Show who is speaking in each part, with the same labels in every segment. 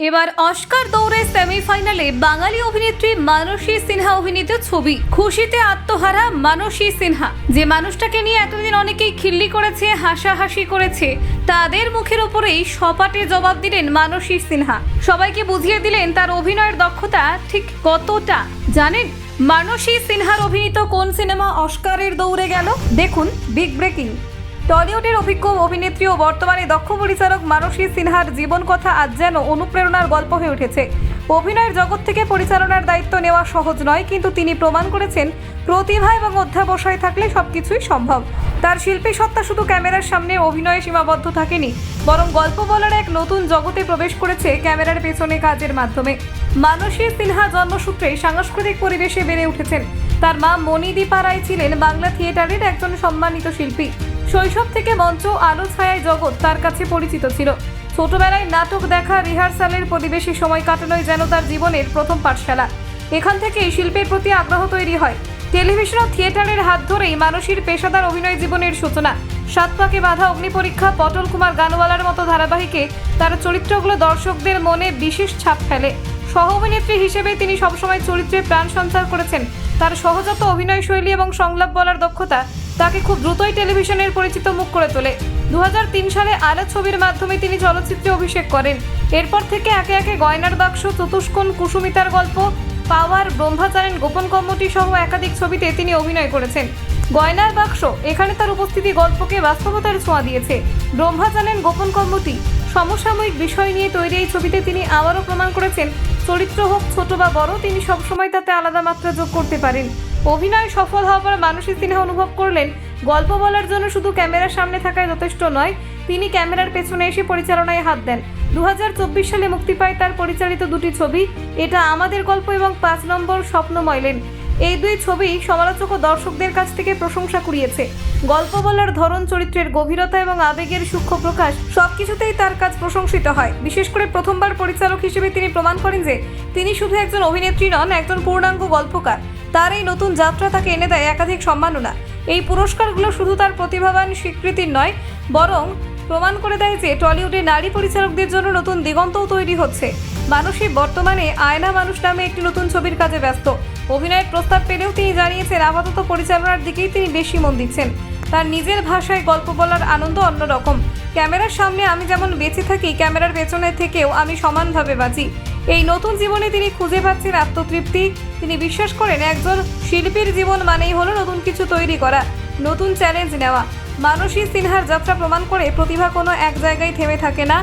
Speaker 1: এবার অস্কার দৌড়ে সেমিফাইনালে বাঙালি অভিনেত্রী মানসী সিনহা অভিনীত ছবি খুশিতে আত্মহারা মানসী সিনহা। যে মানুষটাকে নিয়ে এতদিন অনেকেই খিল্লি করেছে, হাসাহাসি করেছে, তাদের মুখের উপরেই সপাটে জবাব দিলেন মানসী সিনহা। সবাইকে বুঝিয়ে দিলেন তার অভিনয়ের দক্ষতা ঠিক কতটা। জানেন মানসী সিনহার অভিনীত কোন সিনেমা অস্কারের দৌড়ে গেল? দেখুন বিগ ব্রেকিং। টলিউডের অভিজ্ঞ অভিনেত্রী ও বর্তমানে দক্ষ পরিচালক মানসী সিনহার জীবন কথা আজ যেন অনুপ্রেরণার গল্প হয়ে উঠেছে। অভিনয়ের জগৎ থেকে পরিচালনার দায়িত্ব নেওয়া সহজ নয়, কিন্তু তিনি প্রমাণ করেছেন প্রতিভা এবং অধ্যাবসায় থাকলে সবকিছুই সম্ভব। তার শিল্পী সত্তা শুধু ক্যামেরার সামনে অভিনয়ে সীমাবদ্ধ থাকেনি, বরং গল্প বলার এক নতুন জগতে প্রবেশ করেছে ক্যামেরার পেছনে কাজের মাধ্যমে। মানসী সিনহা জন্মসূত্রে সাংস্কৃতিক পরিবেশে বেড়ে উঠেছেন। তার মা মণিদীপা রায় ছিলেন বাংলা থিয়েটারের একজন সম্মানিত শিল্পী। শৈশব থেকে মঞ্চ, আলো ছায়ায় জগৎ তার কাছে পরিচিত ছিল। ছোটবেলায় নাটক দেখা, রিহার্সালের পরিবেশে সময় কাটানোই যেন তার জীবনের প্রথম পাঠশালা। এখান থেকেই শিল্পের প্রতি আগ্রহ তৈরি হয়। টেলিভিশন ও থিয়েটারের হাত ধরেই মানসীর পেশাদার অভিনয় জীবনের সূচনা। সাত পাকে বাঁধা, অগ্নিপরীক্ষা, পটল কুমার গানওয়ালার মতো ধারাবাহিকে তার চরিত্রগুলো দর্শকদের মনে বিশেষ ছাপ ফেলে। সহ অভিনেত্রী হিসেবে তিনি সবসময় চরিত্রে প্রাণ সঞ্চার করেছেন। তার সহজাত অভিনয় শৈলী এবং সংলাপ বলার দক্ষতা তাকে খুব দ্রুতই টেলিভিশনের পরিচিত মুখ করে তোলে। 2003 সালে আলো ছবির মাধ্যমে তিনি চলচ্চিত্রে অভিষেক করেন। এরপর থেকে একে একে গয়নার বাক্স, চতুষ্কোণ, কুসুমিতার গল্প, পাওয়ার, ব্রহ্মচারেণ, গোপন কম্মটি সহ একাধিক ছবিতে তিনি অভিনয় করেছেন। গয়নার বাক্স এখানে তার উপস্থিতি গল্পকে বাস্তবতার ছোঁয়া দিয়েছে। ব্রহ্মচারেণ, গোপন কম্মটি সমসাময়িক বিষয় নিয়ে তৈরি এই ছবিতে তিনি আবারও প্রমাণ করেছেন চরিত্র হোক ছোট বা বড়, তিনি সবসময় তাতে আলাদা মাত্রা যোগ করতে পারেন। অভিনয় সফল হওয়ার পর মানসী সিনহা অনুভব করলেন গল্প বলার জন্য শুধু ক্যামেরার সামনে থাকায় যথেষ্ট নয়, তিনি ক্যামেরার পেছনে এসে পরিচালনায় হাত দেন। 2024 সালে মুক্তি পায় তার পরিচালিত দুটি ছবি, এটা আমাদের গল্প এবং 5 নম্বর স্বপ্নময়। এই দুই ছবি সমালোচক ও দর্শকদের কাছ থেকে প্রশংসা কুড়িয়েছে। গল্প বলার ধরন, চরিত্রের গভীরতা এবং আবেগের সূক্ষ্ম প্রকাশ সবকিছুতেই তার কাজ প্রশংসিত হয়। বিশেষ করে প্রথমবার পরিচালক হিসেবে তিনি প্রমাণ করেন যে তিনি শুধু একজন অভিনেত্রী নন, একজন পূর্ণাঙ্গ গল্পকার। তার এই নতুন যাত্রা তাকে এনে দেয় একাধিক সম্মাননা। এই পুরস্কারগুলো শুধু তার প্রতিভাবান স্বীকৃতির নয়, বরং প্রমাণ করে দেয় যে টলিউডে নারী পরিচালকদের জন্য নতুন দিগন্তও তৈরি হচ্ছে। মানসী বর্তমানে আয়না মানুষ নামে একটি নতুন ছবির কাজে ব্যস্ত। অভিনয়ের প্রস্তাব পেলেও তিনি জানিয়েছেন আপাতত পরিচালনার দিকেই তিনি বেশি মন দিচ্ছেন। তার নিজের ভাষায় গল্প বলার আনন্দ অন্যরকম। ক্যামেরার সামনে আমি যেমন বেঁচে থাকি, ক্যামেরার পেছনে থেকেও আমি সমানভাবে বাঁচি। এই নতুন জীবনে তিনি খুঁজে পাচ্ছেন আত্মতৃপ্তি। তিনি বিশ্বাস করেন একজন শিল্পীর জীবন মানেই হলো নতুন কিছু তৈরি করা, নতুন চ্যালেঞ্জ নেওয়া। মানসী সিনহার যাত্রা প্রমাণ করে প্রতিভা কোনো এক জায়গায় থেমে থাকে না।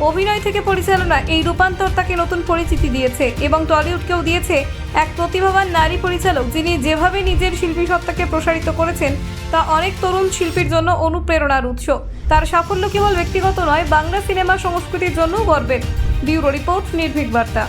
Speaker 1: অভিনয় থেকে পরিচালনা, এই রূপান্তর তাকে নতুন পরিচিতি দিয়েছে এবং টলিউডকেও দিয়েছে এক প্রতিভাবান নারী পরিচালক, যিনি যেভাবে নিজের শিল্পী সত্তাকে প্রসারিত করেছেন তা অনেক তরুণ শিল্পীর জন্য অনুপ্রেরণার উৎস। তার সাফল্য কেবল ব্যক্তিগত নয়, বাংলা সিনেমা সংস্কৃতির জন্যও গর্বের। ব্যুরো রিপোর্ট, নির্ভীক বার্তা।